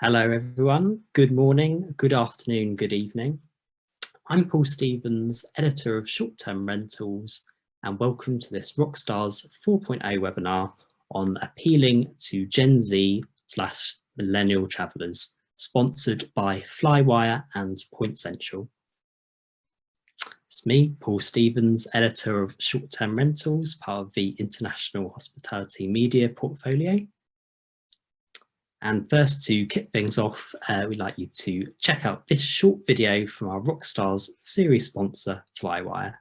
Hello everyone, good morning, good afternoon, good evening. I'm Paul Stevens, editor of Short-Term Rentals, and welcome to this RockSTRz 4.0 webinar on appealing to Gen Z/millennial travellers, sponsored by Flywire and Point Central. It's me, Paul Stevens, editor of Short-Term Rentals, part of the International Hospitality Media portfolio. And first, to kick things off, we'd like you to check out this short video from our RockSTRz series sponsor, Flywire.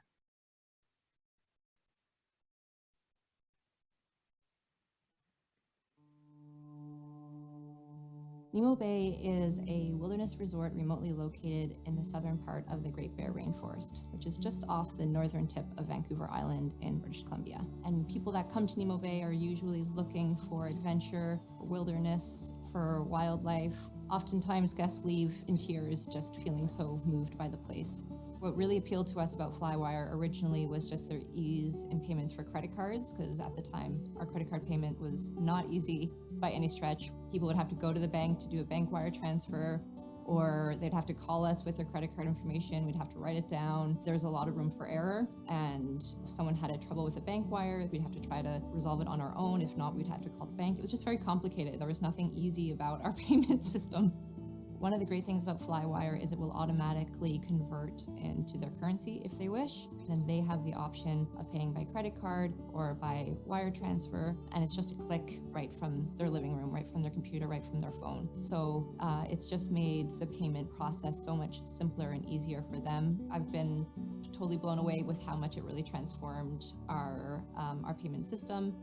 Nemo Bay is a wilderness resort remotely located in the southern part of the Great Bear Rainforest, which is just off the northern tip of Vancouver Island in British Columbia. And people that come to Nemo Bay are usually looking for adventure, for wilderness, for wildlife. Oftentimes guests leave in tears just feeling so moved by the place. What really appealed to us about Flywire originally was just their ease in payments for credit cards, because at the time our credit card payment was not easy by any stretch. People would have to go to the bank to do a bank wire transfer, or they'd have to call us with their credit card information. We'd have to write it down. There's a lot of room for error, and if someone had a trouble with a bank wire, we'd have to try to resolve it on our own. If not, we'd have to call the bank. It was just very complicated. There was nothing easy about our payment system. One of the great things about Flywire is it will automatically convert into their currency if they wish. Then they have the option of paying by credit card or by wire transfer, and it's just a click right from their living room, right from their computer, right from their phone. So it's just made the payment process so much simpler and easier for them. I've been totally blown away with how much it really transformed our payment system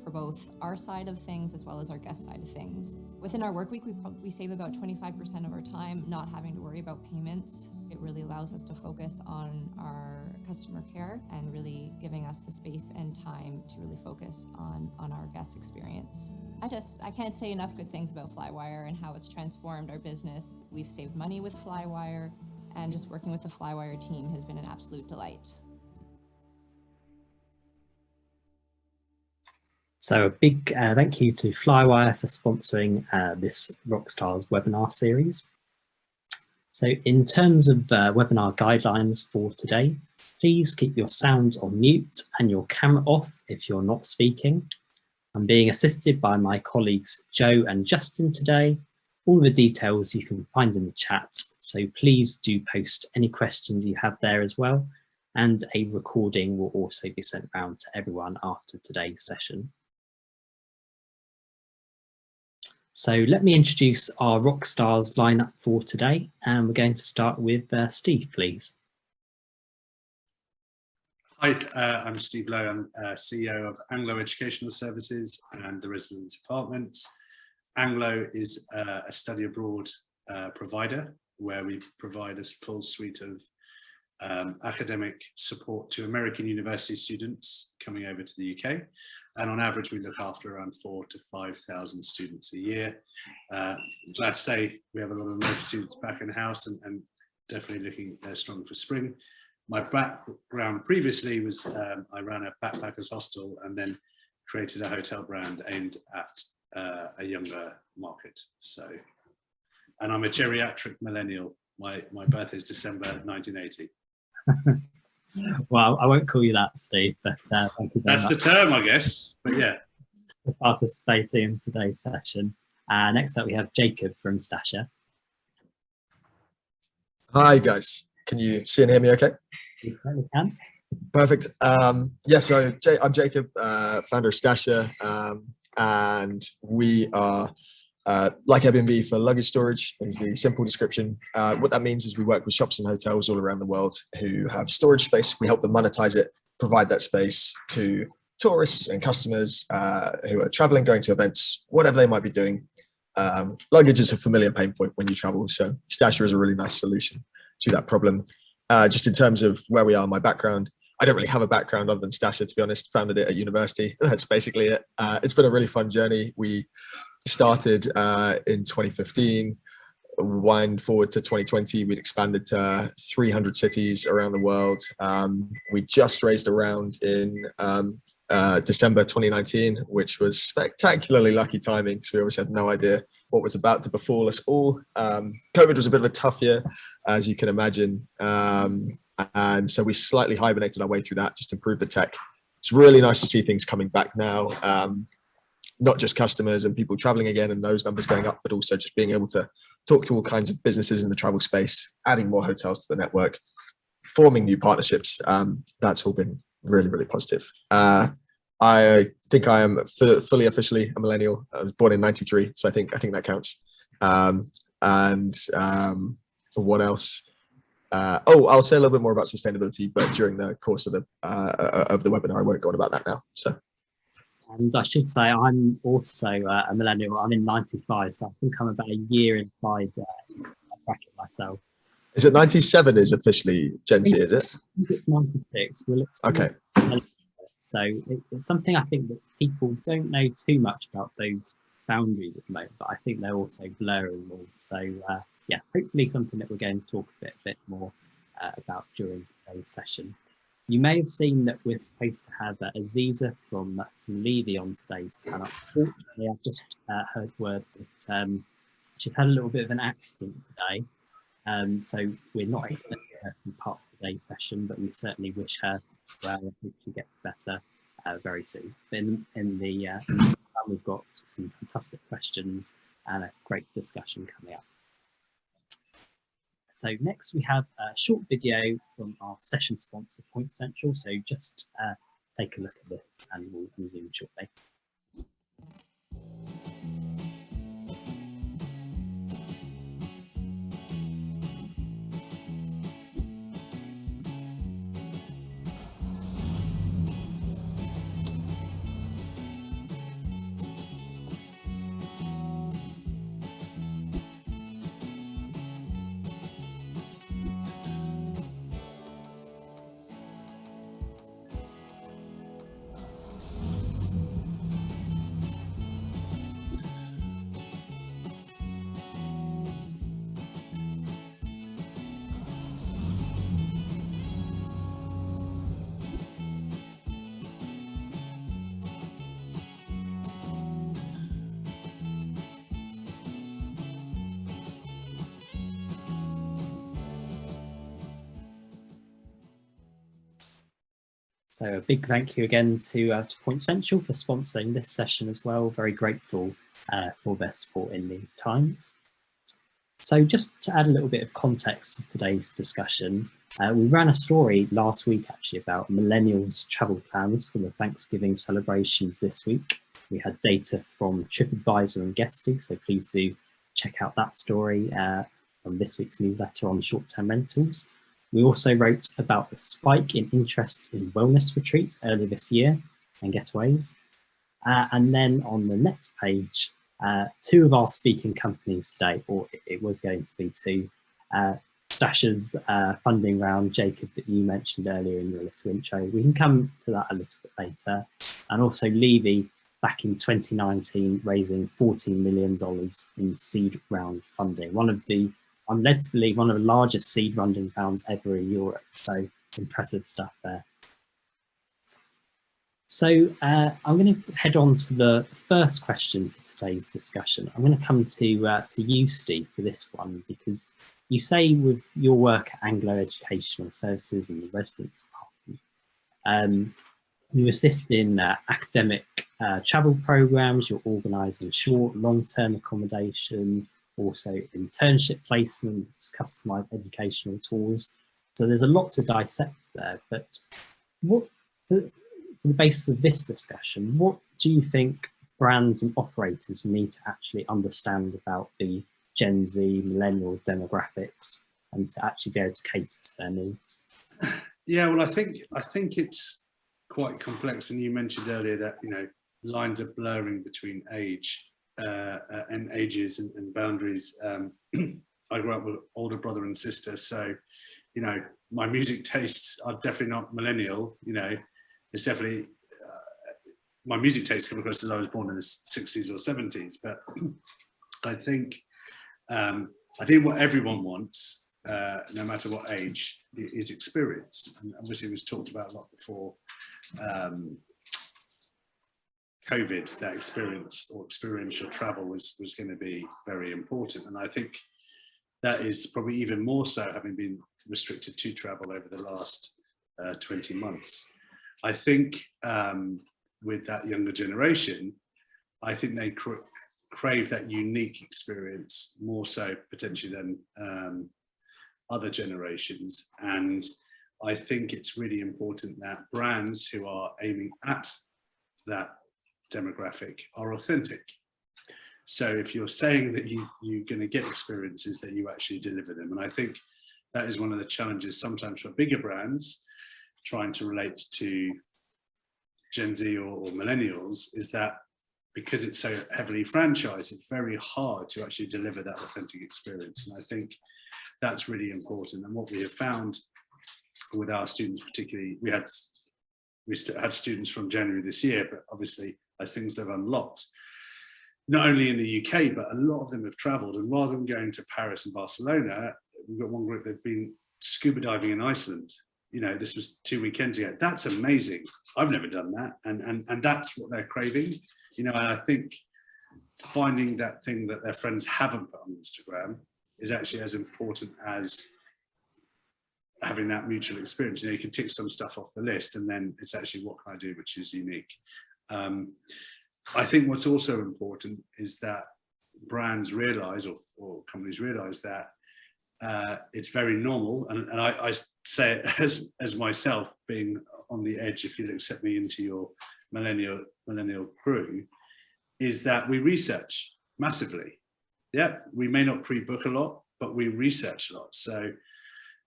for both our side of things as well as our guest side of things. Within our work week, we save about 25% of our time not having to worry about payments. It really allows us to focus on our customer care and really giving us the space and time to really focus on our guest experience. I can't say enough good things about Flywire and how it's transformed our business. We've saved money with Flywire, and just working with the Flywire team has been an absolute delight. So a big thank you to Flywire for sponsoring this RockSTRz webinar series. So in terms of webinar guidelines for today, please keep your sound on mute and your camera off if you're not speaking. I'm being assisted by my colleagues Joe and Justin today. All the details you can find in the chat, so please do post any questions you have there as well, and a recording will also be sent round to everyone after today's session. So let me introduce our RockSTRz lineup for today, and we're going to start with Steve, please. Hi, I'm Steve Lowe. I'm CEO of Anglo Educational Services and the Residence Apartments. Anglo is a study abroad provider where we provide a full suite of academic support to American university students coming over to the UK, and on average we look after around 4,000 to 5,000 students a year. I'm glad to say we have a lot of American students back in the house, and definitely looking strong for spring. My background previously was I ran a backpackers hostel and then created a hotel brand aimed at a younger market. So, and I'm a geriatric millennial. My birthday is December 1980. Well, I won't call you that, Steve, but thank you very much. That's the term, I guess, but yeah. For participating in today's session. Next up, we have Jacob from Stasher. Hi, guys. Can you see and hear me okay? We certainly can. Perfect. Yeah, so I'm Jacob, founder of Stasher, and we are like Airbnb for luggage storage is the simple description. What that means is we work with shops and hotels all around the world who have storage space. We help them monetize it, provide that space to tourists and customers who are traveling, going to events, whatever they might be doing. Luggage is a familiar pain point when you travel, so Stasher is a really nice solution to that problem. Just in terms of where we are, my background, I don't really have a background other than Stasher, to be honest. Founded it at university. That's basically it. It's been a really fun journey. We started in 2015, wind forward to 2020, we'd expanded to 300 cities around the world. We just raised a round in December 2019, which was spectacularly lucky timing because we obviously had no idea what was about to befall us all. COVID was a bit of a tough year, as you can imagine. And so we slightly hibernated our way through that just to improve the tech. It's really nice to see things coming back now, not just customers and people traveling again and those numbers going up, but also just being able to talk to all kinds of businesses in the travel space, adding more hotels to the network, forming new partnerships. That's all been really, really positive. I think I am fully officially a millennial. I was born in '93, so I think that counts. What else? I'll say a little bit more about sustainability, but during the course of the webinar, I won't go on about that now. So. And I should say I'm also a millennial. I'm in '95, so I think I'm about a year inside that bracket myself. Is it 97 is officially Gen Z, is it? I think it's 96. We'll okay. So it's something I think that people don't know too much about those boundaries at the moment, but I think they're also blurring more. So yeah, hopefully something that we're going to talk a bit more about during today's session. You may have seen that we're supposed to have Aziza from Lowy on today's panel. Unfortunately, I've just heard word that she's had a little bit of an accident today. So we're not expecting her to be part of today's session, but we certainly wish her well. I hope she gets better very soon. In the we've got some fantastic questions and a great discussion coming up. So next we have a short video from our session sponsor, Point Central. So just take a look at this and we'll resume shortly. So a big thank you again to Point Central for sponsoring this session as well. Very grateful for their support in these times. So just to add a little bit of context to today's discussion, we ran a story last week actually about millennials' travel plans for the Thanksgiving celebrations this week. We had data from TripAdvisor and Guesty, so please do check out that story from this week's newsletter on short-term rentals. We also wrote about the spike in interest in wellness retreats earlier this year and getaways. And then on the next page, two of our speaking companies today, or it was going to be two, STRZ's funding round, Jacob, that you mentioned earlier in your little intro. We can come to that a little bit later. And also Lowy back in 2019, raising $14 million in seed round funding. I'm led to believe one of the largest seed funding rounds ever in Europe. So impressive stuff there. So I'm going to head on to the first question for today's discussion. I'm going to come to you, Steve, for this one, because you say with your work at Anglo Educational Services and the residence department, you assist in academic travel programs, you're organising short, long-term accommodation, also internship placements, customised educational tours. So there's a lot to dissect there, but what, for the basis of this discussion, what do you think brands and operators need to actually understand about the Gen Z, millennial demographics and to actually be able to cater to their needs? Yeah, well, I think it's quite complex, and you mentioned earlier that lines are blurring between age and ages and boundaries. I grew up with older brother and sister, so my music tastes are definitely not millennial. It's definitely my music tastes come across as I was born in the 60s or 70s, but I think what everyone wants, no matter what age, is experience. And obviously it was talked about a lot before COVID, that experience or experiential travel was going to be very important. And I think that is probably even more so, having been restricted to travel over the last 20 months. I think with that younger generation, I think they crave that unique experience more so potentially than other generations. And I think it's really important that brands who are aiming at that demographic are authentic. So if you're saying that you're going to get experiences, that you actually deliver them. And I think that is one of the challenges sometimes for bigger brands trying to relate to Gen Z or millennials, is that because it's so heavily franchised, it's very hard to actually deliver that authentic experience. And I think that's really important. And what we have found with our students, particularly, we had students from January this year, but obviously as things have unlocked, not only in the UK, but a lot of them have traveled, and rather than going to Paris and Barcelona, we've got one group that have been scuba diving in Iceland. You know, this was 2 weekends ago. That's amazing. I've never done that. And that's what they're craving. You know, and I think finding that thing that their friends haven't put on Instagram is actually as important as having that mutual experience. You know, you can tick some stuff off the list, and then it's actually, what can I do which is unique? I think what's also important is that brands realize, or companies realize, that it's very normal, and I say it as myself being on the edge, if you'll accept me into your millennial crew, is that we research massively. Yeah, we may not pre-book a lot, but we research a lot. So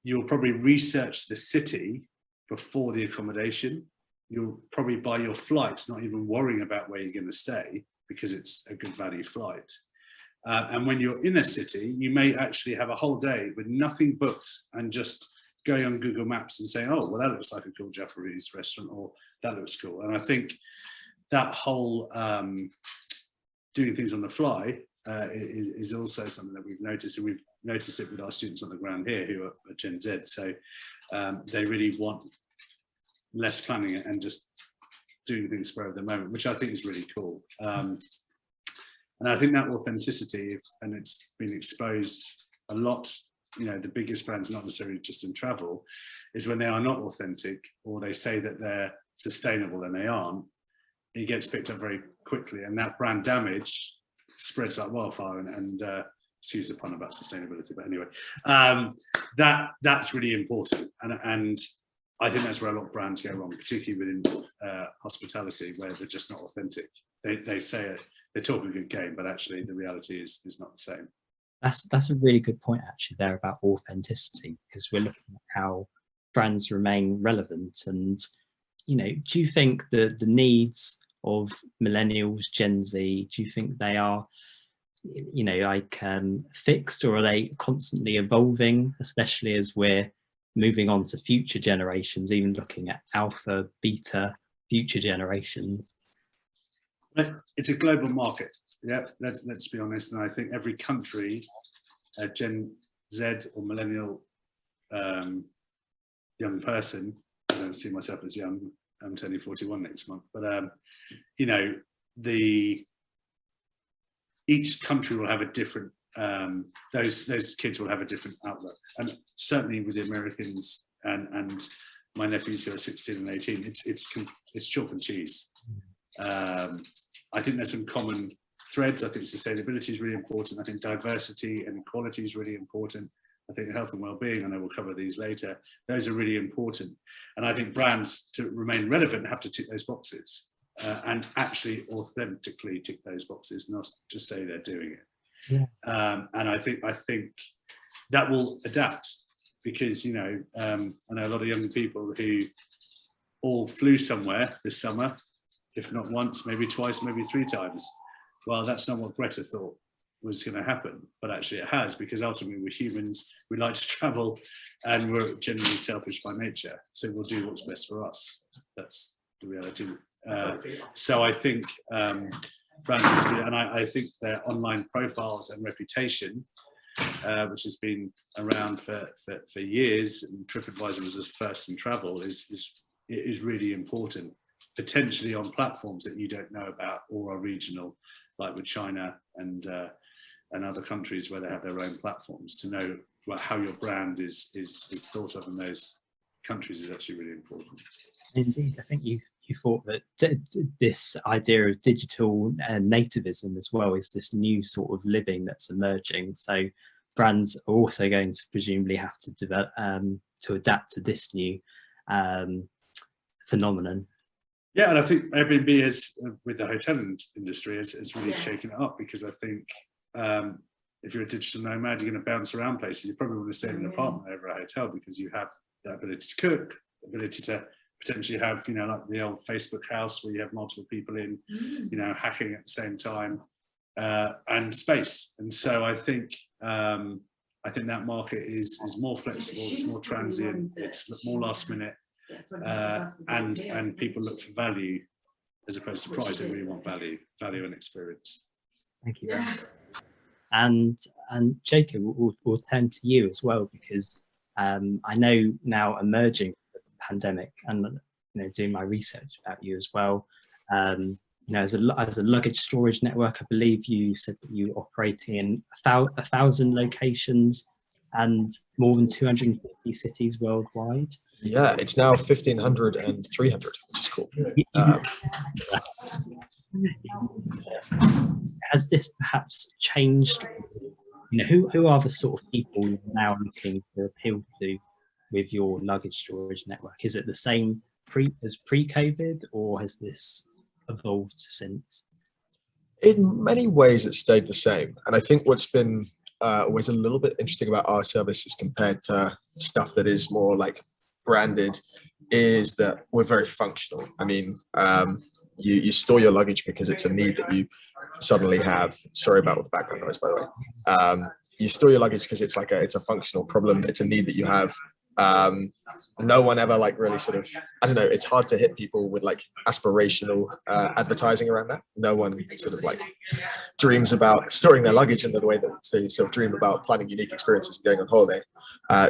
you'll probably research the city before the accommodation. You'll probably buy your flights, not even worrying about where you're going to stay, because it's a good value flight. And when you're in a city, you may actually have a whole day with nothing booked and just going on Google Maps and saying, oh, well, that looks like a cool Japanese restaurant, or that looks cool. And I think that whole doing things on the fly is also something that we've noticed, and we've noticed it with our students on the ground here who are Gen Z. So they really want less planning and just doing things spur of the moment, which I think is really cool. And I think that authenticity, and it's been exposed a lot, you know, the biggest brands, not necessarily just in travel, is when they are not authentic, or they say that they're sustainable and they aren't, it gets picked up very quickly, and that brand damage spreads like wildfire. And excuse the pun about sustainability, but anyway, that's really important. And I think that's where a lot of brands go wrong, particularly within hospitality, where they're just not authentic. They say it, they talk a good game, but actually the reality is not the same. That's a really good point actually there about authenticity, because we're looking at how brands remain relevant. And, you know, do you think the needs of millennials, Gen Z, do you think they are, you know, like fixed, or are they constantly evolving, especially as we're moving on to future generations, even looking at alpha, beta, future generations? It's a global market. Yeah, let's be honest. And I think every country, Gen Z or millennial young person, I don't see myself as young, I'm turning 41 next month, but you know, each country will have a different, those kids will have a different outlook. And certainly with the Americans and my nephews who are 16 and 18, it's chalk and cheese. I think there's some common threads. I think sustainability is really important. I think diversity and equality is really important. I think health and well-being, I know we'll cover these later, those are really important. And I think brands, to remain relevant, have to tick those boxes and actually authentically tick those boxes, not just say they're doing it. Yeah. And I think that will adapt, because, you know, I know a lot of young people who all flew somewhere this summer, if not once, maybe twice, maybe 3 times. Well, that's not what Greta thought was going to happen, but actually it has, because ultimately we're humans, we like to travel, and we're generally selfish by nature. So we'll do what's best for us. That's the reality. So I think brands, and I think their online profiles and reputation, which has been around for years, and TripAdvisor was as first in travel, is really important. potentially on platforms that you don't know about or are regional, like with China and other countries where they have their own platforms. To know how your brand is thought of in those countries is actually really important. Indeed, I think you thought that this idea of digital nativism as well is this new sort of living that's emerging. So brands are also going to presumably have to develop to adapt to this new phenomenon. Yeah, and I think Airbnb has, with the hotel industry, has really shaken it up, because I think if you're a digital nomad, you're going to bounce around places. You probably want to stay in an apartment over a hotel, because you have the ability to cook, ability to potentially have, you know, like the old Facebook house where you have multiple people in, you know, hacking at the same time, and space. And so I think that market is more flexible, it's more transient, it's more last minute, and people look for value as opposed to price. They really want value and experience. Thank you very much. And Jacob, we'll turn to you as well, because I know now emerging from the pandemic, and you know, doing my research about you as well. You know, as a luggage storage network, I believe you said that you operating in 1,000 locations and more than 250 cities worldwide. Yeah, it's now 1,500 and 300, which is cool. Has this perhaps changed? You know, who are the sort of people you're now looking to appeal to with your luggage storage network? Is it the same as pre-COVID, or has this evolved since? In many ways, it stayed the same. And I think what's been always a little bit interesting about our services compared to stuff that is more like branded is that we're very functional. I mean, you store your luggage because it's a need that you suddenly have. Sorry about the background noise, by the way. You store your luggage because it's a functional problem. It's a need that you have. No one ever like really sort of, I don't know, it's hard to hit people with like aspirational advertising around that. No one sort of like dreams about storing their luggage in the way that they sort of dream about planning unique experiences and going on holiday.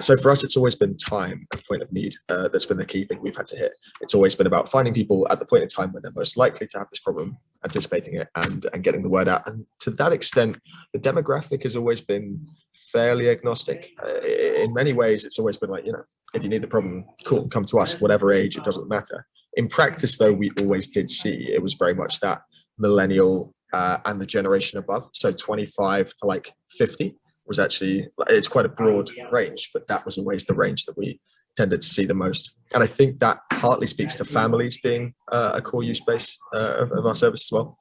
So for us, it's always been time at the point of need. That's been the key thing we've had to hit. It's always been about finding people at the point in time when they're most likely to have this problem, anticipating it and getting the word out. And to that extent, the demographic has always been fairly agnostic. In many ways, it's always been like, you know, if you need the problem, cool, come to us, whatever age, it doesn't matter. In practice, though, we always did see it was very much that millennial and the generation above. So 25 to like 50 was actually, it's quite a broad range, but that was always the range that we tended to see the most. And I think that partly speaks to families being a core use base of our service as well.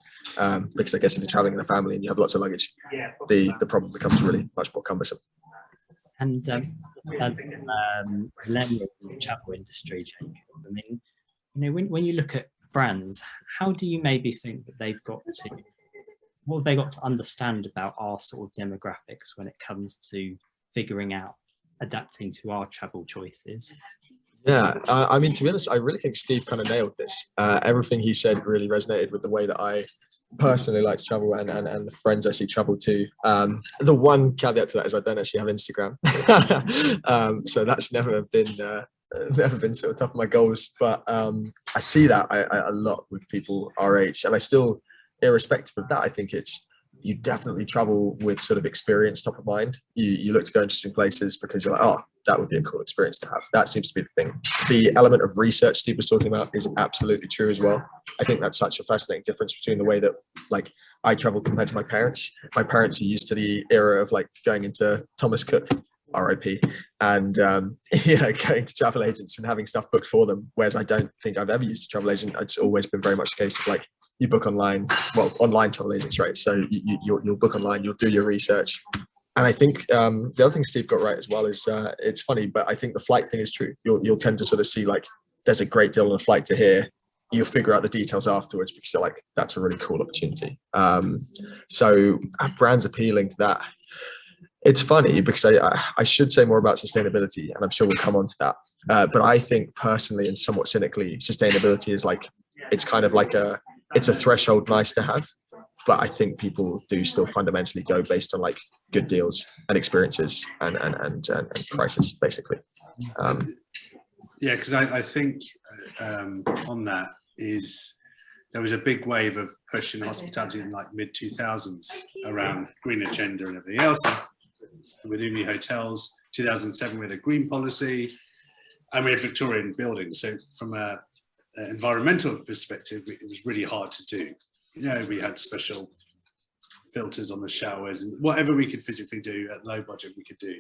Because I guess if you're traveling in a family and you have lots of luggage, the problem becomes really much more cumbersome. And millennial travel industry, Jacob, I mean, you know, when you look at brands, how do you maybe think that what have they got to understand about our sort of demographics when it comes to figuring out adapting to our travel choices? Yeah, I mean, to be honest, I really think Steve kind of nailed this. Everything he said really resonated with the way that I personally like to travel and the friends I see travel to. The one caveat to that is I don't actually have Instagram. So that's never been sort of top of my goals. But I see that a lot with people our age. And I still, irrespective of that, I think you definitely travel with sort of experience top of mind. You look to go interesting places because you're like, oh, that would be a cool experience to have. That seems to be the thing. The element of research Steve was talking about is absolutely true as well. I think that's such a fascinating difference between the way that like I travel compared to my parents. My parents are used to the era of like going into Thomas Cook, RIP, and you know, going to travel agents and having stuff booked for them. Whereas I don't think I've ever used a travel agent. It's always been very much the case of like, you book online, well, online travel agents, right? So you'll book online, you'll do your research. And I think the other thing Steve got right as well is, it's funny, but I think the flight thing is true. You'll tend to sort of see like, there's a great deal on a flight to here. You'll figure out the details afterwards because you're like, that's a really cool opportunity. So our brand's appealing to that. It's funny because I should say more about sustainability, and I'm sure we'll come on to that. But I think personally and somewhat cynically, sustainability is like, it's kind of like it's a threshold nice to have, but I think people do still fundamentally go based on like good deals and experiences and prices, basically. Yeah, because I think on that, is there was a big wave of push in hospitality in like mid-2000s around green agenda and everything else. With Umi hotels, 2007 we had a green policy, and we had Victorian buildings. So from an environmental perspective, it was really hard to do. You know, we had special filters on the showers and whatever we could physically do at low budget we could do.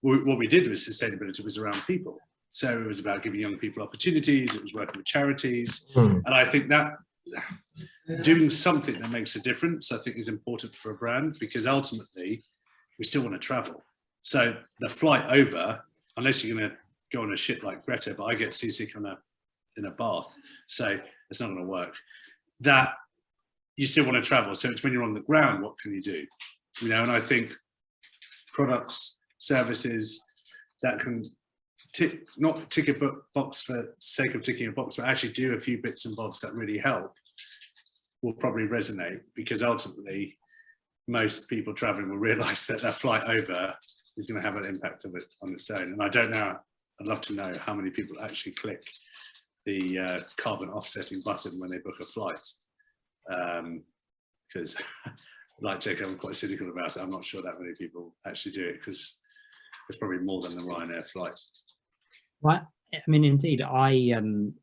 What we did with sustainability was around people. So it was about giving young people opportunities, it was working with charities. And I think that doing something that makes a difference, I think is important for a brand, because ultimately we still want to travel. So the flight over, unless you're going to go on a ship like Greta, but I get seasick in a bath, so it's not going to work. That you still want to travel. So it's when you're on the ground, what can you do? You know, and I think products, services that can not tick a box for sake of ticking a box, but actually do a few bits and bobs that really help, will probably resonate, because ultimately most people traveling will realize that their flight over is going to have an impact of it on its own. And I don't know, I'd love to know how many people actually click the carbon offsetting button when they book a flight. Because like Jacob, I'm quite cynical about it. I'm not sure that many people actually do it, because it's probably more than the Ryanair flight. Well, I mean, indeed, you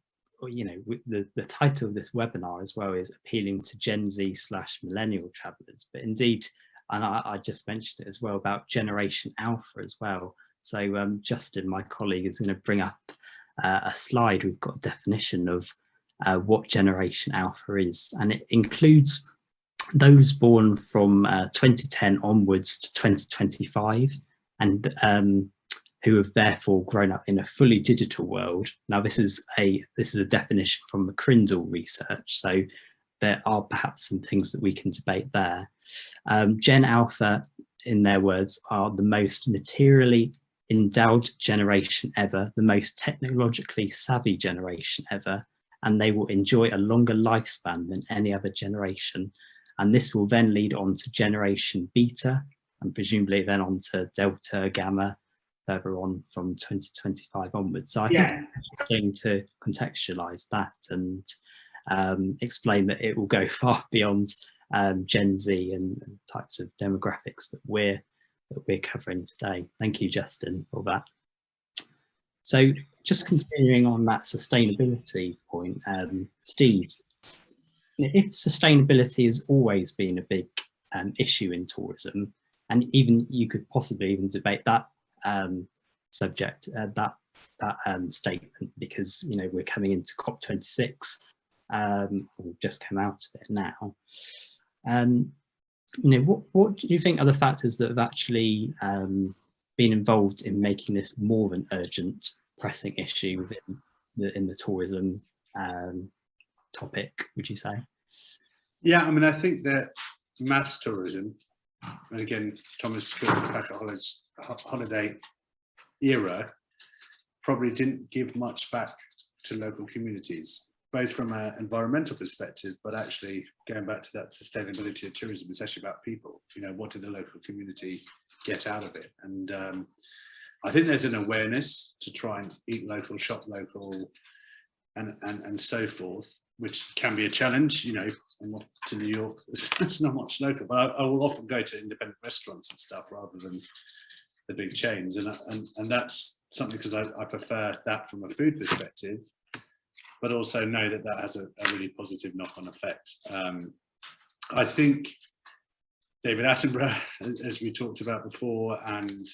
know, the title of this webinar as well is appealing to Gen Z / millennial travelers, but indeed, and I just mentioned it as well about Generation Alpha as well. So Justin, my colleague, is going to bring up a slide. We've got a definition of what Generation Alpha is, and it includes those born from 2010 onwards to 2025, and who have therefore grown up in a fully digital world. Now, this is a definition from McCrindle research, so there are perhaps some things that we can debate there. Gen Alpha, in their words, are the most materially endowed generation ever, the most technologically savvy generation ever, and they will enjoy a longer lifespan than any other generation. And this will then lead on to Generation Beta, and presumably then on to Delta, Gamma, further on from 2025 onwards. So I think it's going to contextualize that and explain that it will go far beyond Gen Z and types of demographics that we're covering today. Thank you, Justin, for that. So just continuing on that sustainability point, Steve, if sustainability has always been a big issue in tourism, and even you could possibly even debate that subject, that statement, because you know we're coming into COP26, we've just come out of it now. You know, what do you think are the factors that have actually been involved in making this more of an urgent, pressing issue within the tourism topic, would you say? Yeah, I mean, I think that mass tourism, and again, Thomas Cook in the packet holiday era, probably didn't give much back to local communities, both from an environmental perspective, but actually going back to that sustainability of tourism, it's actually about people. You know, what did the local community get out of it? And I think there's an awareness to try and eat local, shop local, and so forth, which can be a challenge. You know, I'm off to New York, there's not much local, but I will often go to independent restaurants and stuff rather than the big chains, and that's something, because I prefer that from a food perspective, but also know that that has a really positive knock-on effect. I think David Attenborough, as we talked about before, and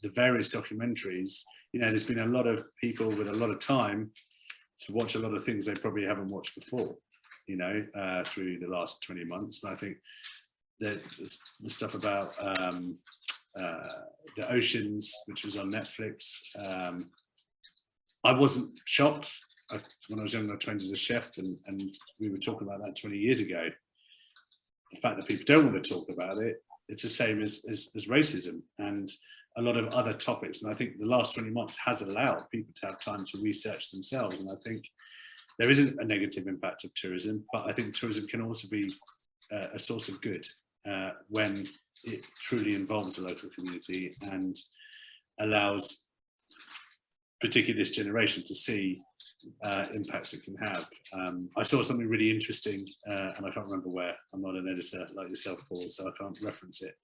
the various documentaries, you know, there's been a lot of people with a lot of time to watch a lot of things they probably haven't watched before, you know, through the last 20 months. And I think that the stuff about the oceans, which was on Netflix, I wasn't shocked. When I was younger, I trained as a chef, and we were talking about that 20 years ago. The fact that people don't want to talk about it, it's the same as racism and a lot of other topics. And I think the last 20 months has allowed people to have time to research themselves. And I think there isn't a negative impact of tourism, but I think tourism can also be a source of good when it truly involves the local community and allows particularly this generation to see impacts it can have. I saw something really interesting, and I can't remember where. I'm not an editor like yourself, Paul, so I can't reference it,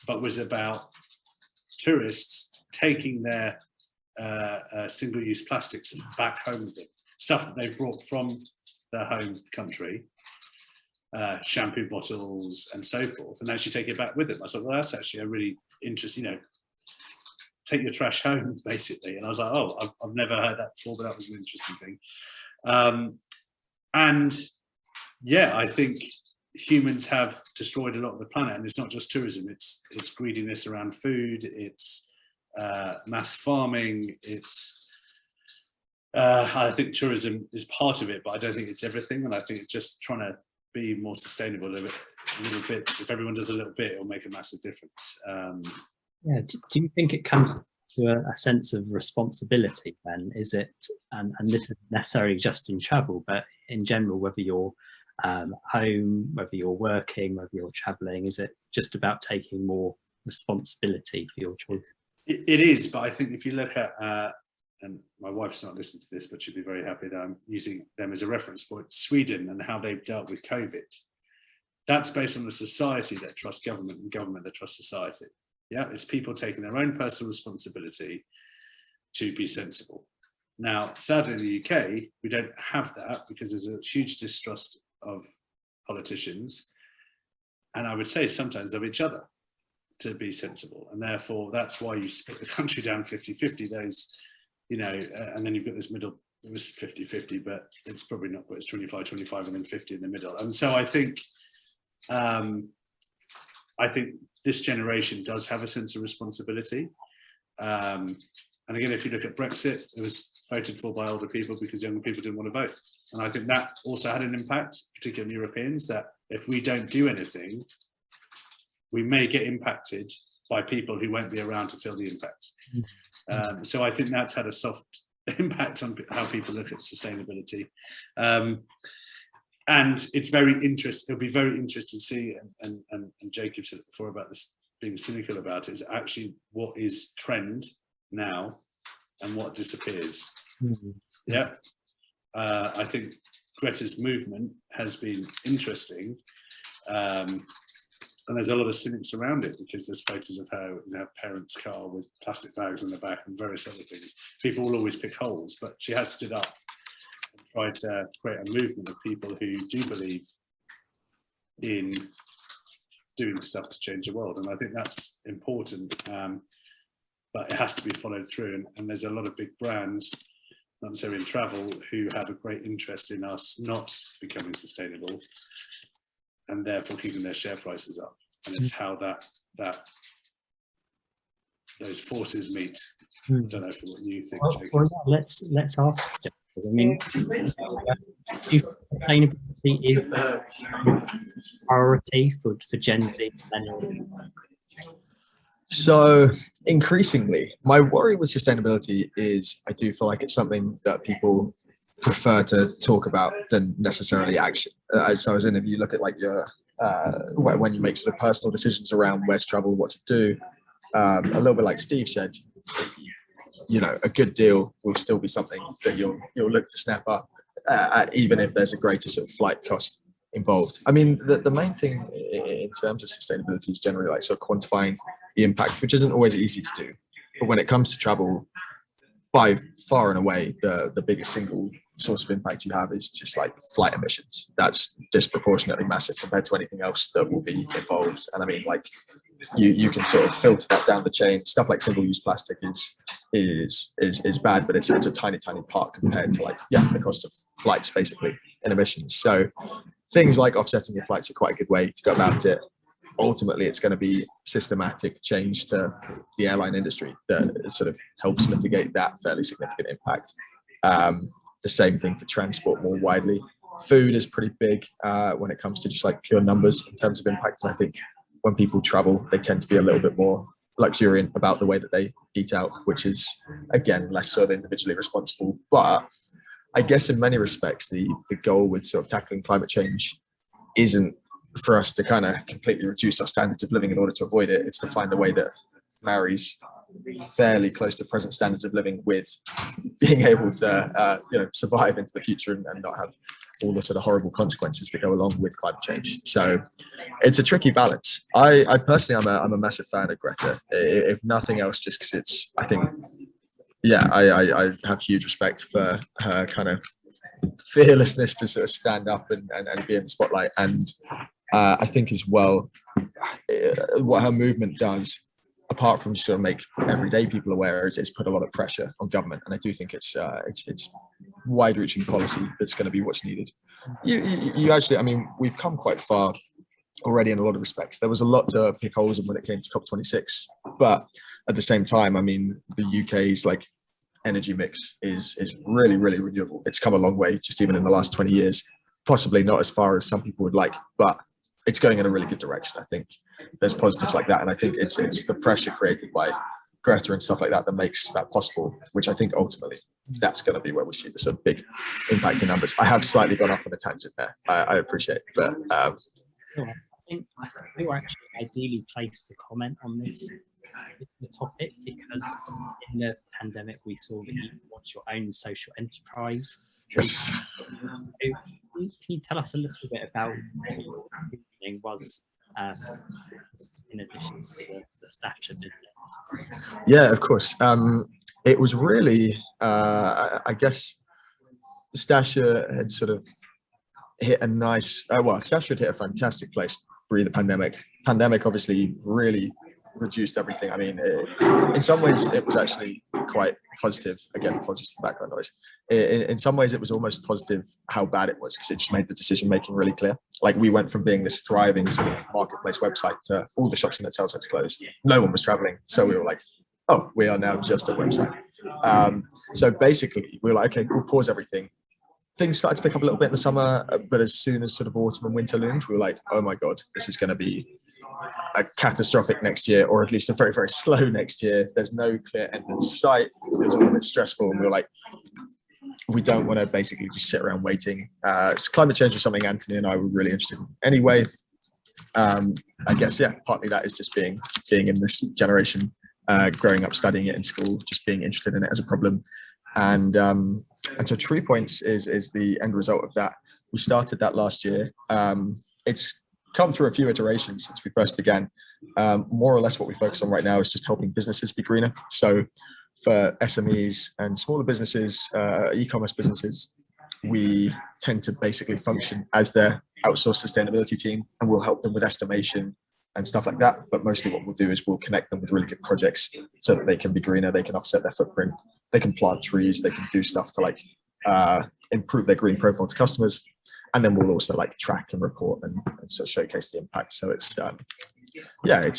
but was about tourists taking their single-use plastics back home with them, stuff that they've brought from their home country, shampoo bottles and so forth, and actually take it back with them. I thought, well, that's actually a really interesting, take your trash home, basically. And I was like, oh, I've never heard that before, but that was an interesting thing. And yeah, I think humans have destroyed a lot of the planet, and it's not just tourism, it's greediness around food, it's mass farming, it's I think tourism is part of it, but I don't think it's everything. And I think it's just trying to be more sustainable a little bit. If everyone does a little bit, it'll make a massive difference. Yeah, do you think it comes to a sense of responsibility then? Is it, and this isn't necessarily just in travel, but in general, whether you're home, whether you're working, whether you're traveling, is it just about taking more responsibility for your choice? It is, but I think if you look at, and my wife's not listened to this, but she'd be very happy that I'm using them as a reference point, Sweden and how they've dealt with COVID. That's based on a society that trusts government and government that trusts society. Yeah, it's people taking their own personal responsibility to be sensible. Now, sadly, in the UK, we don't have that because there's a huge distrust of politicians, and I would say sometimes of each other, to be sensible. And therefore, that's why you split the country down 50-50, those, and then you've got this middle, it was 50-50, but it's probably not, but it's 25-25 and then 50 in the middle. And so I think this generation does have a sense of responsibility. And again, if you look at Brexit, it was voted for by older people because younger people didn't want to vote. And I think that also had an impact, particularly on Europeans, that if we don't do anything, we may get impacted by people who won't be around to feel the impact. So I think that's had a soft impact on how people look at sustainability. And it's very interesting, it'll be very interesting to see, and Jacob said it before about this being cynical about it, is actually what is trend now and what disappears. Yeah, I think Greta's movement has been interesting, and there's a lot of cynics around it because there's photos of her in her parents' car with plastic bags in the back and various other things. People will always pick holes, but she has stood up and tried to create a movement of people who do believe in doing stuff to change the world. And I think that's important, but it has to be followed through. And there's a lot of big brands, not necessarily in travel, who have a great interest in us not becoming sustainable and therefore keeping their share prices up. And it's how those forces meet. I don't know what you think, Jacob. Well, let's ask. I mean, do you think sustainability is a priority for Gen Z? So increasingly, my worry with sustainability is I do feel like it's something that people prefer to talk about than necessarily action. So as in, if you look at like your when you make sort of personal decisions around where to travel, what to do, a little bit like Steve said, a good deal will still be something that you'll look to snap up, even if there's a greater sort of flight cost involved. I mean, the main thing in terms of sustainability is generally like sort of quantifying the impact, which isn't always easy to do. But when it comes to travel, by far and away, the biggest single source of impact you have is just like flight emissions. That's disproportionately massive compared to anything else that will be involved. And I mean, like you can sort of filter that down the chain. Stuff like single-use plastic is bad, but it's a tiny part compared to the cost of flights basically in emissions. So things like offsetting your flights are quite a good way to go about it. Ultimately, it's going to be systematic change to the airline industry that sort of helps mitigate that fairly significant impact. The same thing for transport more widely. Food is pretty big when it comes to just like pure numbers in terms of impact. And I think when people travel, they tend to be a little bit more luxuriant about the way that they eat out, which is, again, less sort of individually responsible. But I guess in many respects, the goal with sort of tackling climate change isn't for us to kind of completely reduce our standards of living in order to avoid it. It's to find a way that marries fairly close to present standards of living with being able to survive into the future and not have all the sort of horrible consequences that go along with climate change. So it's a tricky balance. I personally, I'm a massive fan of Greta, if nothing else, just because I have huge respect for her kind of fearlessness to sort of stand up and be in the spotlight. And I think as well, what her movement does, apart from just sort of make everyday people aware, is it's put a lot of pressure on government. And I do think it's wide-reaching policy that's going to be what's needed. You actually, I mean, we've come quite far already in a lot of respects. There was a lot to pick holes in when it came to COP26, but at the same time, I mean, the UK's like energy mix is really, really renewable. It's come a long way, just even in the last 20 years, possibly not as far as some people would like, but it's going in a really good direction. I think there's positives like that. And I think it's the pressure created by Greta and stuff like that that makes that possible, which I think ultimately that's going to be where we see this sort of big impact in numbers. I have slightly gone off on a tangent there. I appreciate it, but I think we're actually ideally placed to comment on this topic, because in the pandemic we saw that you want your own social enterprise. Yes. Can you tell us a little bit about what your thinking was in addition to the Stature business? Yeah, of course. It was really, I guess, Stature had sort of hit a nice, Stature had hit a fantastic place pre the pandemic. Pandemic obviously really reduced everything. I mean, in some ways it was actually quite positive. Again, apologies for the background noise. In some ways it was almost positive how bad it was, because it just made the decision making really clear. Like, we went from being this thriving sort of marketplace website to all the shops and hotels had to close. No one was traveling, so we were like, oh, we are now just a website. So basically we were like, okay, we'll pause everything. Things started to pick up a little bit in the summer, but as soon as sort of autumn and winter loomed, we were like, oh my god, this is going to be a catastrophic next year, or at least a very, very slow next year. There's no clear end in sight. It was all a bit stressful, and we were like, we don't want to basically just sit around waiting. Climate change was something Anthony and I were really interested in anyway. I guess, yeah, partly that is just being in this generation, growing up studying it in school, just being interested in it as a problem. And so Tree Points is the end result of that. We started that last year. It's come through a few iterations since we first began. More or less what we focus on right now is just helping businesses be greener. So for SMEs and smaller businesses, e-commerce businesses, we tend to basically function as their outsourced sustainability team, and we'll help them with estimation and stuff like that. But mostly what we'll do is we'll connect them with really good projects so that they can be greener, they can offset their footprint, they can plant trees, they can do stuff to like improve their green profile to customers. And then we'll also like track and report and sort of showcase the impact. So it's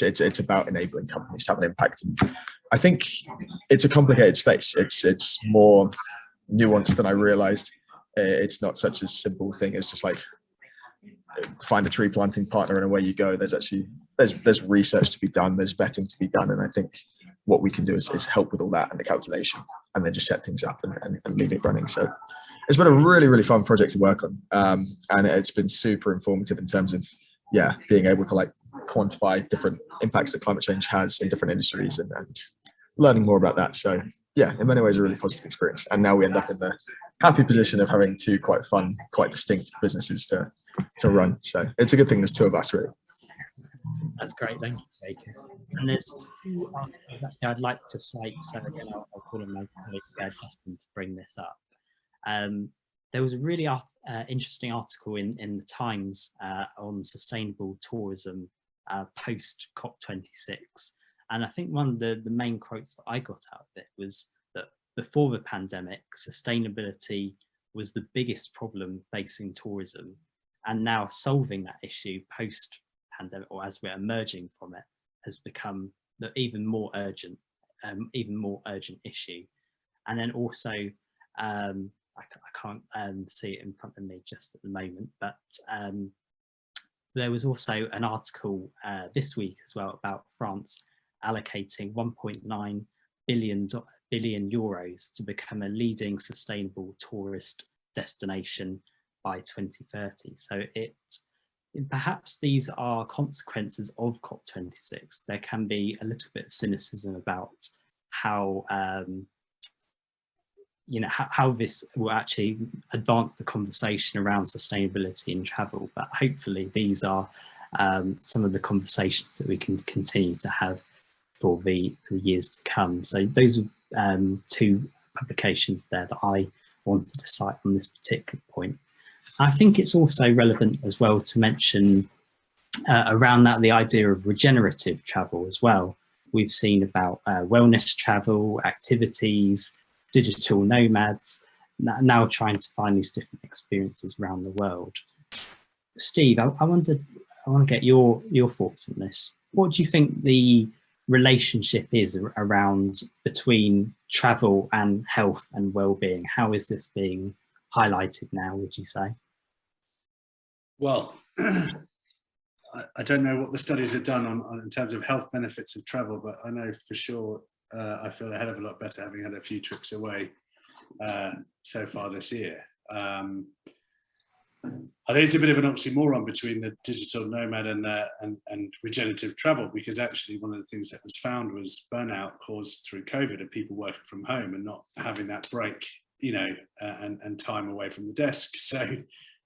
it's about enabling companies to have an impact. And I think it's a complicated space. It's more nuanced than I realized. It's not such a simple thing as just like find a tree planting partner and away you go. There's research to be done, there's vetting to be done, and I think what we can do is help with all that and the calculation, and then just set things up and leave it running. So it's been a really, really fun project to work on, and it's been super informative in terms of being able to like quantify different impacts that climate change has in different industries and learning more about that. So yeah, in many ways a really positive experience, and now we end up in the happy position of having two quite fun, quite distinct businesses to run. So it's a good thing there's two of us, really. That's great, thank you, Jacob. And there's two articles that I'd like to cite, so again I'll call on my colleague Justin to bring this up. There was a really interesting article in the Times on sustainable tourism post COP26, and I think one of the main quotes that I got out of it was that before the pandemic, sustainability was the biggest problem facing tourism, and now solving that issue post pandemic, or as we're emerging from it, has become the even more urgent issue. And then also I can't see it in front of me just at the moment, but there was also an article this week as well about France allocating 1.9 billion euros to become a leading sustainable tourist destination by 2030. So perhaps these are consequences of COP26. There can be a little bit of cynicism about how you know, how this will actually advance the conversation around sustainability in travel. But hopefully these are some of the conversations that we can continue to have for the years to come. So those are two publications there that I wanted to cite on this particular point. I think it's also relevant as well to mention around that the idea of regenerative travel as well. We've seen about wellness travel, activities, digital nomads, now trying to find these different experiences around the world. Steve, I want to get your thoughts on this. What do you think the relationship is around between travel and health and well-being? How is this being highlighted now, would you say? Well, I don't know what the studies have done on in terms of health benefits of travel, but I know for sure I feel a hell of a lot better having had a few trips away so far this year. I think it's a bit of an oxymoron between the digital nomad and regenerative travel, because actually one of the things that was found was burnout caused through COVID of people working from home and not having that break, you know, and time away from the desk. So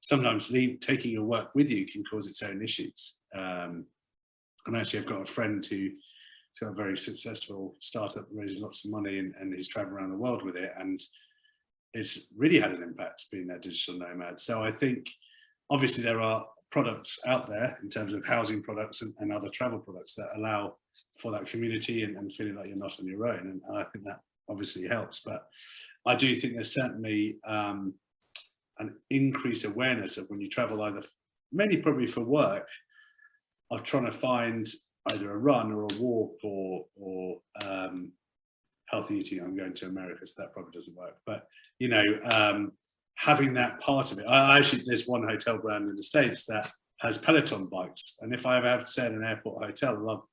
sometimes taking your work with you can cause its own issues. And actually I've got a friend who's got a very successful startup raising lots of money and he's traveling around the world with it. And it's really had an impact being that digital nomad. So I think obviously there are products out there in terms of housing products and other travel products that allow for that community and feeling like you're not on your own. And I think that obviously helps. But I do think there's certainly an increased awareness of when you travel, either mainly probably for work, of trying to find either a run or a walk or healthy eating. I'm going to America, so that probably doesn't work. But you know, having that part of it. I actually, there's one hotel brand in the States that has Peloton bikes, and if I ever have to stay in an airport hotel, I love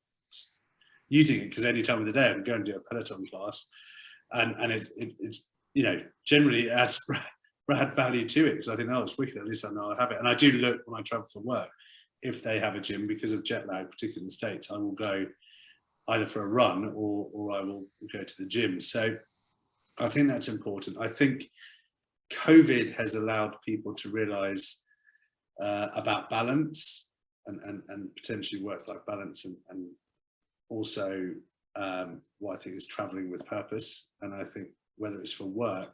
using it because any time of the day I can go and do a Peloton class, and it's you know, generally it adds add value to it, because I think, oh, it's wicked, at least I know I have it. And I do look when I travel for work, if they have a gym, because of jet lag, particularly in the States, I will go either for a run or I will go to the gym. So I think that's important. I think COVID has allowed people to realize about balance and potentially work-life balance, and also what I think is traveling with purpose. And I think whether it's for work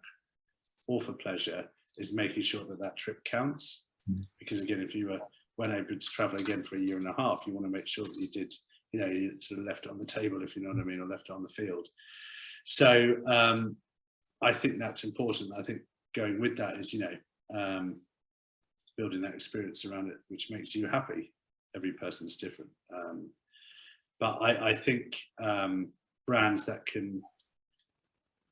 or for pleasure, is making sure that that trip counts. Because again, if you weren't able to travel again for a year and a half, you want to make sure that you did, you know, you sort of left it on the table, if you know what I mean, or left it on the field. So I think that's important. I think going with that is, you know, building that experience around it, which makes you happy. Every person's different. But I think brands that can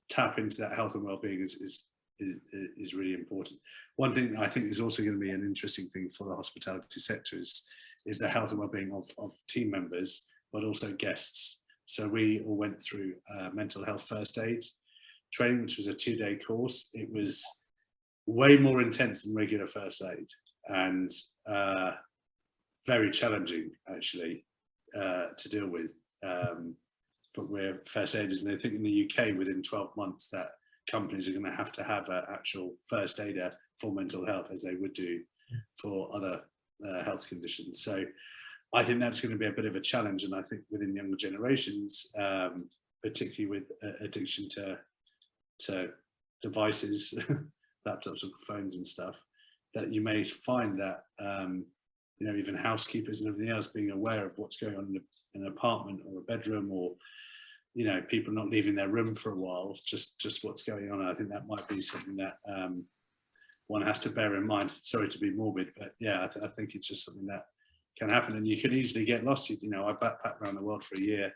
tap into that health and well-being is really important. One thing that I think is also going to be an interesting thing for the hospitality sector is the health and well-being of team members, but also guests. So we all went through mental health first aid training, which was a 2-day course. It was way more intense than regular first aid, and very challenging actually to deal with. But we're first aiders, and I think in the UK within 12 months that companies are going to have an actual first aider for mental health, as they would do for other health conditions. So I think that's going to be a bit of a challenge. And I think within younger generations, particularly with addiction to devices, laptops and phones and stuff, that you may find that, you know, even housekeepers and everything else being aware of what's going on in an apartment or a bedroom, or you know, people not leaving their room for a while, just what's going on. I think that might be something that one has to bear in mind. Sorry to be morbid, but yeah, I think it's just something that can happen, and you could easily get lost. You know, I backpacked around the world for a year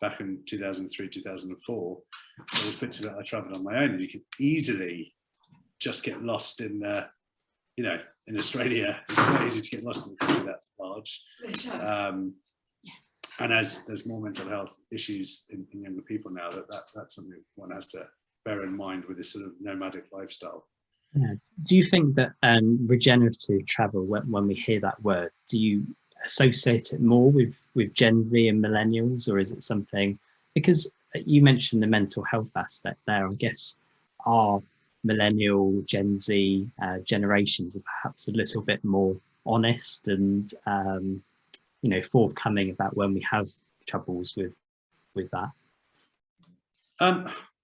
back in 2003, 2004. There was bits of it I travelled on my own, and you could easily just get lost in you know, in Australia. It's quite easy to get lost in a country that large. And as there's more mental health issues in younger people now, that's something one has to bear in mind with this sort of nomadic lifestyle. Yeah. Do you think that regenerative travel, when we hear that word, do you associate it more with Gen Z and millennials, or is it something, because you mentioned the mental health aspect there. I guess our millennial, Gen Z generations are perhaps a little bit more honest and forthcoming about when we have troubles with that.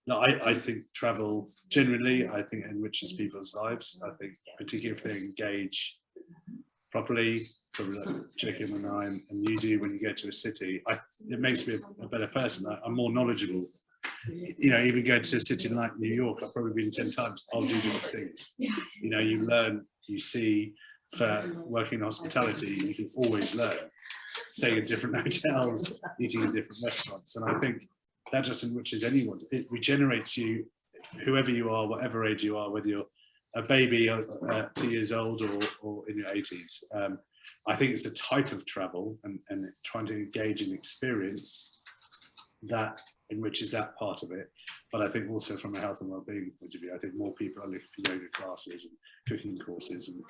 No, I think travel generally, I think enriches people's lives. I think particularly if they engage properly, like Jacob and I and you do when you go to a city, it makes me a better person. I'm more knowledgeable. Even going to a city like New York, I've probably been 10 times. I'll do different things. You learn, you see. For working in hospitality, you can always learn. Staying in different hotels, eating in different restaurants, and I think that just enriches anyone. It regenerates you, whoever you are, whatever age you are, whether you're a baby or 2 years old or in your 80s. I think it's a type of travel and trying to engage in experience that enriches that part of it. But I think also from a health and well-being point of view, I think more people are looking for yoga classes and cooking courses and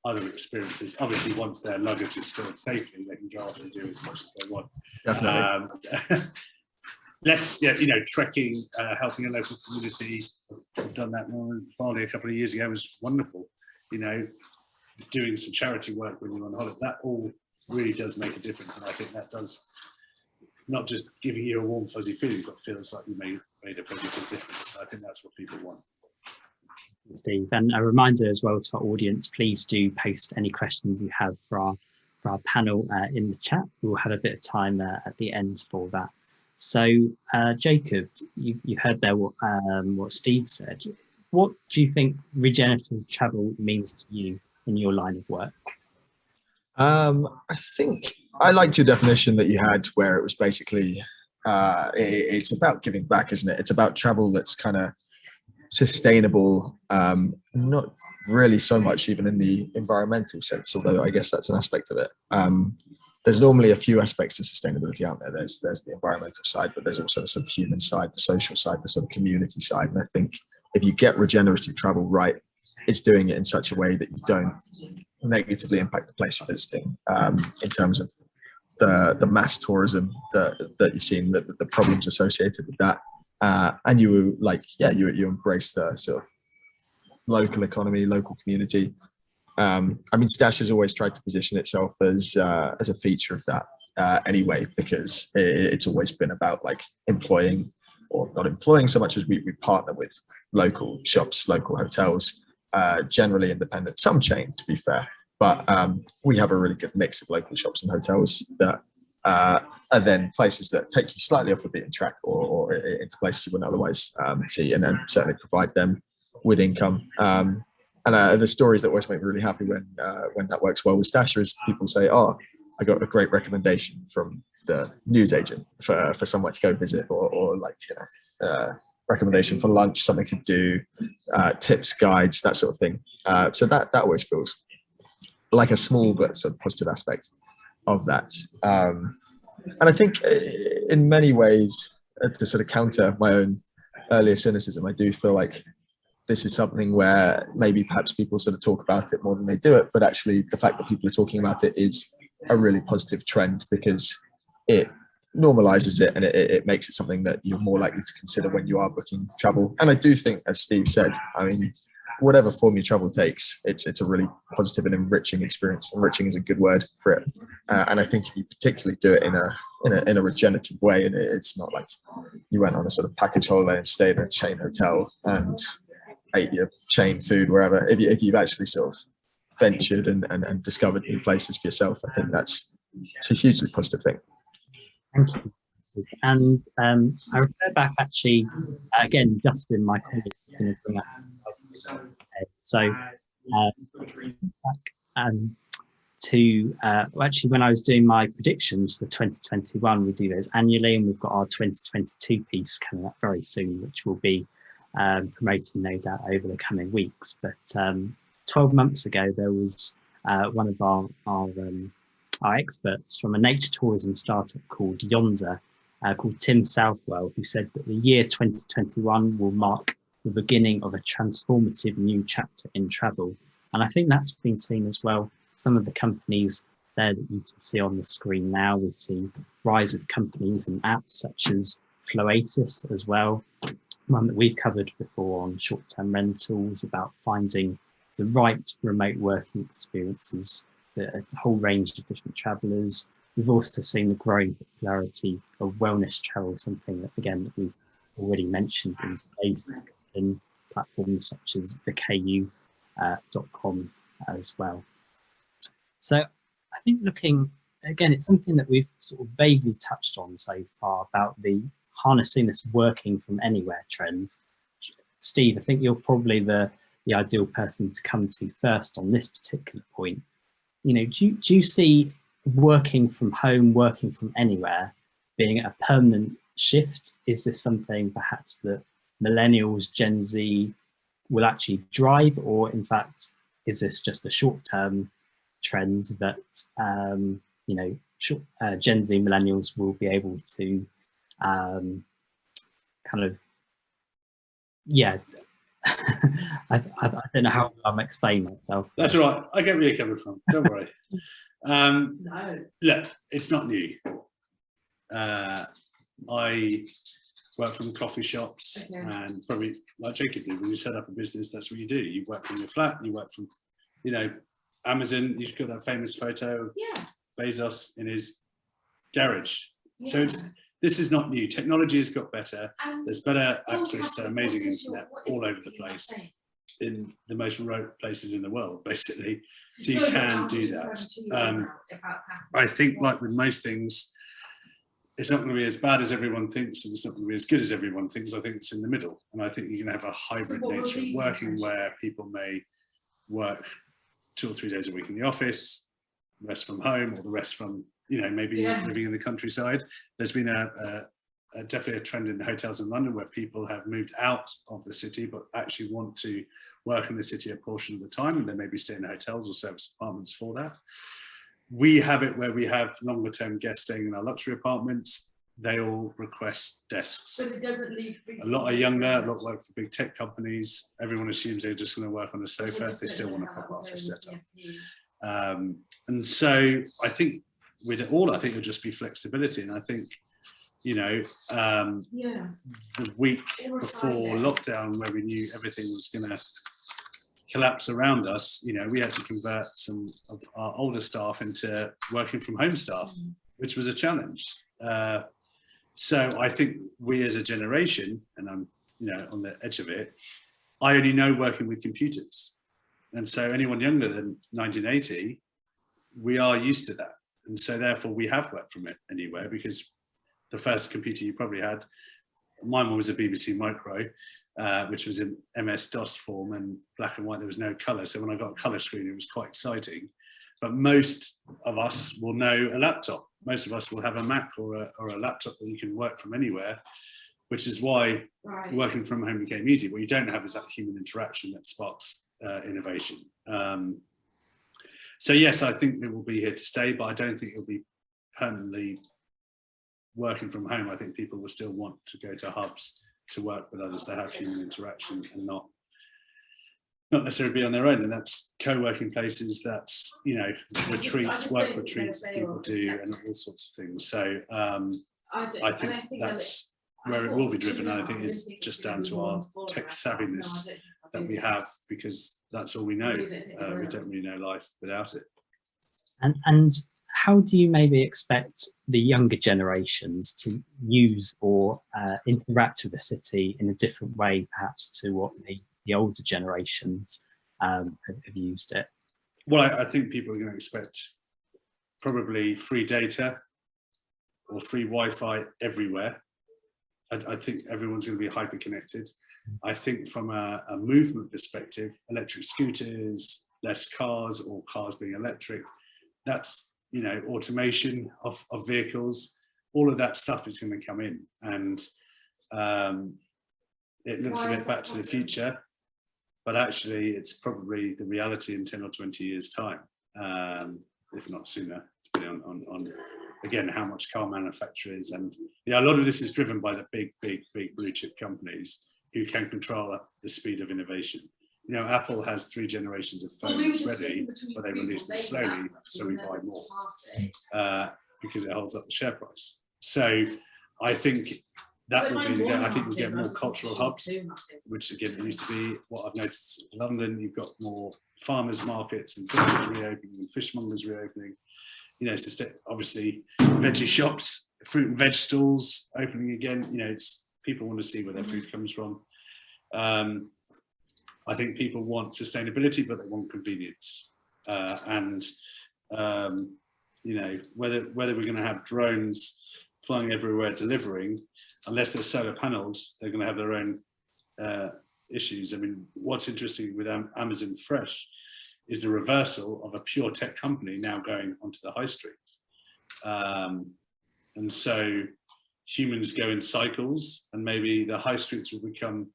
other experiences. Obviously, once their luggage is stored safely, they can go off and do as much as they want. Definitely. Less, trekking, helping a local community. I've done that in Bali a couple of years ago. It was wonderful. Doing some charity work when you're on holiday, that all really does make a difference. And I think that does not just giving you a warm, fuzzy feeling, but feels like you made a positive difference. And I think that's what people want. Steve, and a reminder as well to our audience, please do post any questions you have for our panel in the chat. We'll have a bit of time at the end for that. So Jacob, you heard there what Steve said. What do you think regenerative travel means to you in your line of work? I think I liked your definition that you had, where it was basically it's about giving back, isn't it? It's about travel that's kind of sustainable, not really so much even in the environmental sense, although I guess that's an aspect of it. There's normally a few aspects to sustainability out there. There's the environmental side, but there's also the sort of human side, the social side, the sort of community side. And I think if you get regenerative travel right, it's doing it in such a way that you don't negatively impact the place you're visiting, in terms of the mass tourism that you've seen, the problems associated with that. And you you embrace the sort of local economy, local community. Stash has always tried to position itself as a feature of that anyway, because it's always been about like employing, or not employing so much as we partner with local shops, local hotels, generally independent, some chain to be fair, but we have a really good mix of local shops and hotels that are then places that take you slightly off the beaten track or into places you wouldn't otherwise see, and then certainly provide them with income. And the stories that always make me really happy when that works well with Stasher is people say, "Oh, I got a great recommendation from the newsagent for somewhere to go visit," or recommendation for lunch, something to do, tips, guides, that sort of thing. So that always feels like a small but sort of positive aspect of that. And I think in many ways, to sort of counter my own earlier cynicism, I do feel like this is something where maybe perhaps people sort of talk about it more than they do it, but actually the fact that people are talking about it is a really positive trend, because it normalizes it and it makes it something that you're more likely to consider when you are booking travel. And I do think, as Steve said, whatever form your travel takes, it's a really positive and enriching experience. Enriching is a good word for it. And I think if you particularly do it in a regenerative way, and it's not like you went on a sort of package holiday and stayed in a chain hotel and ate your chain food wherever. If you've actually sort of ventured and discovered new places for yourself, I think it's a hugely positive thing. Thank you. And I refer back actually, again, Justin, my colleague, is going to bring up. So back to actually, when I was doing my predictions for 2021, we do those annually, and we've got our 2022 piece coming up very soon, which will be promoting no doubt over the coming weeks. But 12 months ago, there was one of our experts from a nature tourism startup called Yonder, called Tim Southwell, who said that the year 2021 will mark the beginning of a transformative new chapter in travel. And I think that's been seen as well. Some of the companies there that you can see on the screen now, we see rise of companies and apps such as Floasis as well, one that we've covered before on short-term rentals, about finding the right remote working experiences for a whole range of different travellers. We've also seen the growing popularity of wellness travel, something that, again, that we've already mentioned in today's in platforms such as theku.com as well. So I think looking, again, it's something that we've sort of vaguely touched on so far about the harnessing this working from anywhere trend. Steve, I think you're probably the ideal person to come to first on this particular point. You know, do you see working from home, working from anywhere being a permanent shift? Is this something perhaps that millennials, Gen Z will actually drive, or in fact, is this just a short-term trend that you know, Gen Z millennials will be able to kind of, yeah, I don't know how I'm explaining myself. That's all right. I get where you're coming from. Don't worry. No. Look, it's not new. I work from coffee shops, and probably like Jacob did, when you set up a business, that's what you do. You work from your flat, you work from, you know, Amazon. You've got that famous photo of Bezos in his garage. So this is not new. Technology has got better. There's better access to amazing internet all over the place, in the most remote places in the world, basically. So you can do that. I think, like with most things, it's not going to be as bad as everyone thinks, and it's not going to be as good as everyone thinks. I think it's in the middle. And I think you can have a hybrid nature of working, where people may work 2 or 3 days a week in the office, rest from home, or the rest from, you know, maybe living in the countryside. There's been definitely a trend in hotels in London where people have moved out of the city but actually want to work in the city a portion of the time, and they maybe stay in hotels or service apartments for that. We have it where we have longer term guests staying in our luxury apartments. They all request desks. So it doesn't leave. A lot are younger, a lot work for big tech companies. Everyone assumes they're just going to work on a sofa. They still want a proper office setup. And so I think with it all, I think it'll just be flexibility. And I think, you know, the week before lockdown, where we knew everything was going to collapse around us, you know, we had to convert some of our older staff into working from home staff, which was a challenge. So I think we as a generation, and I'm, you know, on the edge of it, I only know working with computers. And so anyone younger than 1980, we are used to that. And so therefore we have worked from it anywhere, because the first computer you probably had, mine was a BBC Micro, which was in MS-DOS form and black and white. There was no colour. So when I got a colour screen, it was quite exciting. But most of us will know a laptop. Most of us will have a Mac or a laptop that you can work from anywhere, which is why working from home became easy. What you don't have is that human interaction that sparks innovation. So yes, I think it will be here to stay, but I don't think it'll be permanently working from home. I think people will still want to go to hubs to work with others, to have human interaction, and not necessarily be on their own. And that's co-working places, that's, you know, retreats, work retreats that people do, and all sorts of things. So I think that's where it will be driven. And I think it's just down to our tech savviness that we have, because that's all we know. We don't really know life without it. And how do you maybe expect the younger generations to use or interact with the city in a different way, perhaps, to what the older generations have used it? Well, I think people are going to expect probably free data or free Wi-Fi everywhere. I think everyone's going to be hyper connected. I think from a movement perspective, electric scooters, less cars, or cars being electric, that's, you know, automation of vehicles, all of that stuff is going to come in. And it looks a bit back to the future, but actually it's probably the reality in 10 or 20 years time, if not sooner, depending on again, how much car manufacturers. And yeah, a lot of this is driven by the big blue chip companies who can control the speed of innovation. You know, Apple has 3 generations of phones ready, but they release them slowly, so we buy more because it holds up the share price. So I think that will be, again, I think we'll get more cultural hubs, which again used to be what I've noticed in London. You've got more farmers markets and butchers reopening and fishmongers reopening. You know, so obviously veggie shops, fruit and veg stalls opening again. You know, it's people want to see where their food comes from. I think people want sustainability, but they want convenience. You know, whether we're going to have drones flying everywhere delivering, unless they're solar panels, they're going to have their own issues. I mean, what's interesting with Amazon Fresh is the reversal of a pure tech company now going onto the high street. And so humans go in cycles, and maybe the high streets will become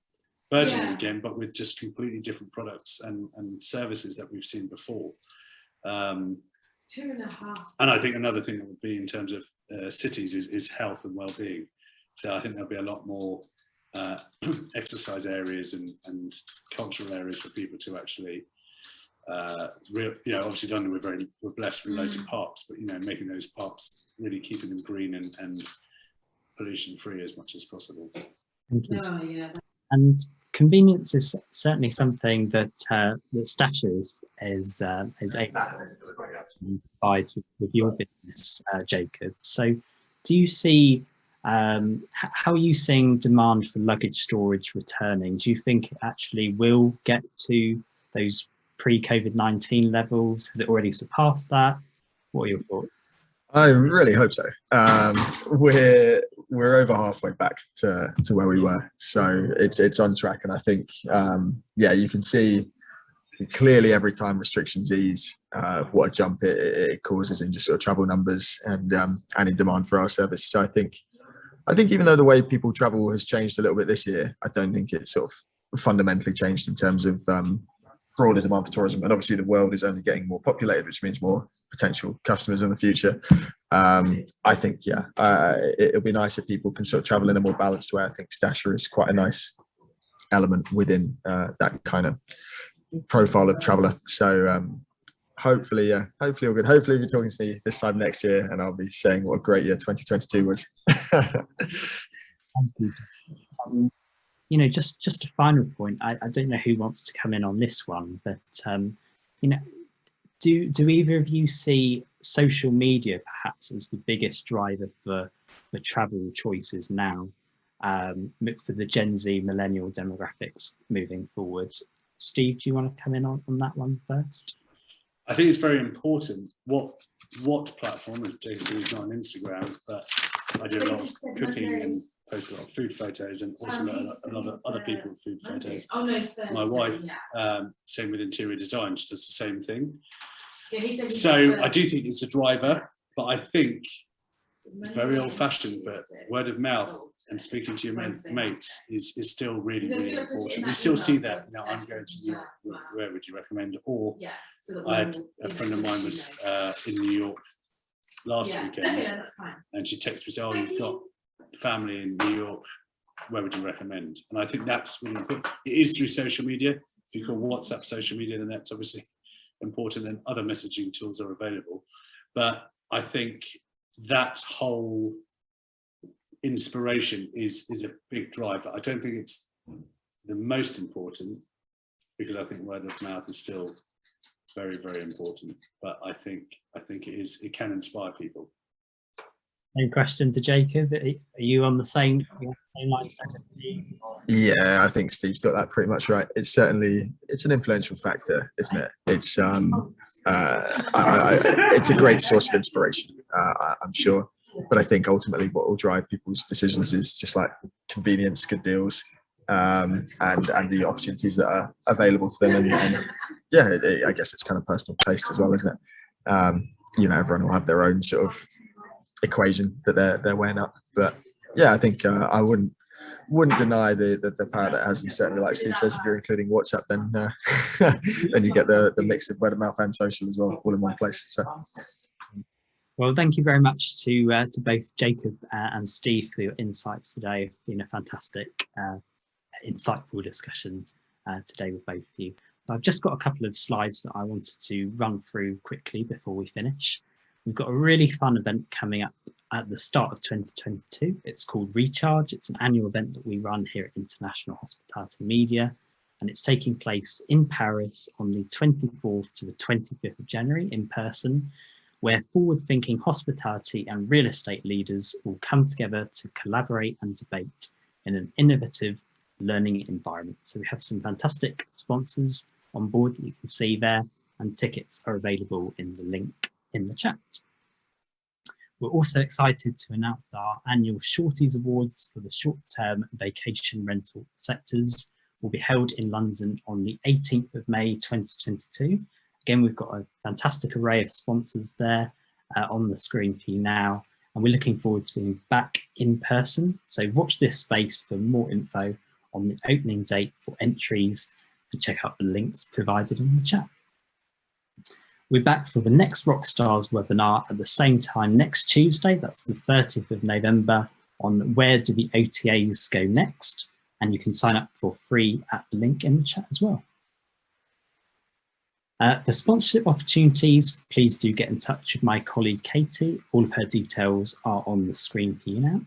burgeoning again, but with just completely different products and services that we've seen before. 2.5. And I think another thing that would be in terms of cities is health and well-being. So I think there'll be a lot more exercise areas and cultural areas for people to actually, you know, obviously London we're blessed with loads of parks, but you know, making those parks, really keeping them green and pollution free as much as possible. Thank you. Oh, yeah. And convenience is certainly something that that RockSTRz is able to provide with your business, Jacob. So, do you see how are you seeing demand for luggage storage returning? Do you think it actually will get to those pre-COVID-19 levels? Has it already surpassed that? What are your thoughts? I really hope so. We're over halfway back to where we were, so it's on track, and I think yeah, you can see clearly every time restrictions ease, what a jump it causes in just sort of travel numbers and in demand for our service. So I think even though the way people travel has changed a little bit this year, I don't think it's sort of fundamentally changed in terms of broader demand for tourism. And obviously the world is only getting more populated, which means more potential customers in the future. I think, yeah, it'll be nice if people can sort of travel in a more balanced way. I think Stasher is quite a nice element within that kind of profile of traveller. So hopefully all good. Hopefully you'll be talking to me this time next year and I'll be saying what a great year 2022 was. You know, just a final point. I don't know who wants to come in on this one, but you know, do either of you see social media perhaps as the biggest driver for travel choices now, for the Gen Z millennial demographics moving forward? Steve, do you want to come in on that one first? I think it's very important what platform, as Jason is not on Instagram, but I do a lot of cooking and post a lot of food photos, and also a lot of other people's food photos. Oh, no, Thursday, my wife, yeah. Same with interior design, she does the same thing. Yeah, he said so I do think it's a driver, but I think very old-fashioned, but word of mouth and speaking to your mates is still really, really important. We still see that. You know, I'm going to New York, where would you recommend? Or I had a friend of mine was in New York last weekend, and she texted me saying, "Oh, you've got family in New York, where would you recommend?" And I think that's really important. It is through social media. If you call WhatsApp social media, then that's obviously important, and other messaging tools are available. But I think that whole inspiration is a big driver. I don't think it's the most important, because I think word of mouth is still very, very important. But I think it can inspire people. Same question to Jacob. Are you on the same line? Yeah, I think Steve's got that pretty much right. It's an influential factor, isn't it? It's it's a great source of inspiration, I'm sure. But I think ultimately what will drive people's decisions is just like convenience, good deals, and the opportunities that are available to them. And yeah, I guess it's kind of personal taste as well, isn't it? You know, everyone will have their own sort of equation that they're weighing up. But yeah, I think I wouldn't deny the power that has. And certainly, like Steve says, if you're including WhatsApp, then then you get the mix of word of mouth and social as well, all in one place. So. Well, thank you very much to both Jacob and Steve for your insights today. It's been a fantastic, insightful discussion today with both of you. I've just got a couple of slides that I wanted to run through quickly before we finish. We've got a really fun event coming up at the start of 2022. It's called Recharge. It's an annual event that we run here at International Hospitality Media, and it's taking place in Paris on the 24th to the 25th of January in person, where forward-thinking hospitality and real estate leaders will come together to collaborate and debate in an innovative learning environment. So we have some fantastic sponsors on board that you can see there, and tickets are available in the link in the chat. We're also excited to announce that our annual Shorties Awards for the short-term vacation rental sectors will be held in London on the 18th of May 2022. Again, we've got a fantastic array of sponsors there on the screen for you now, and we're looking forward to being back in person. So watch this space for more info on the opening date for entries, and check out the links provided in the chat. We're back for the next RockSTRz webinar at the same time next Tuesday. That's the 30th of November on where do the OTAs go next. And you can sign up for free at the link in the chat as well. For sponsorship opportunities, please do get in touch with my colleague Katie. All of her details are on the screen for you now.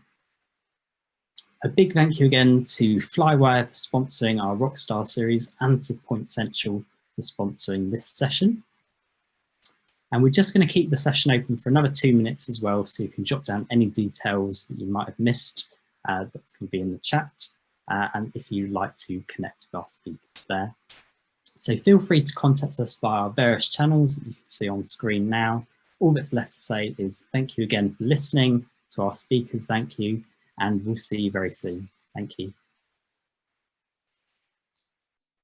A big thank you again to Flywire for sponsoring our RockSTRz series and to Point Central for sponsoring this session. And we're just going to keep the session open for another 2 minutes as well, so you can jot down any details that you might have missed. That's going to be in the chat. And if you'd like to connect with our speakers there. So feel free to contact us via our various channels that you can see on screen now. All that's left to say is thank you again for listening. To our speakers, thank you, and we'll see you very soon. Thank you.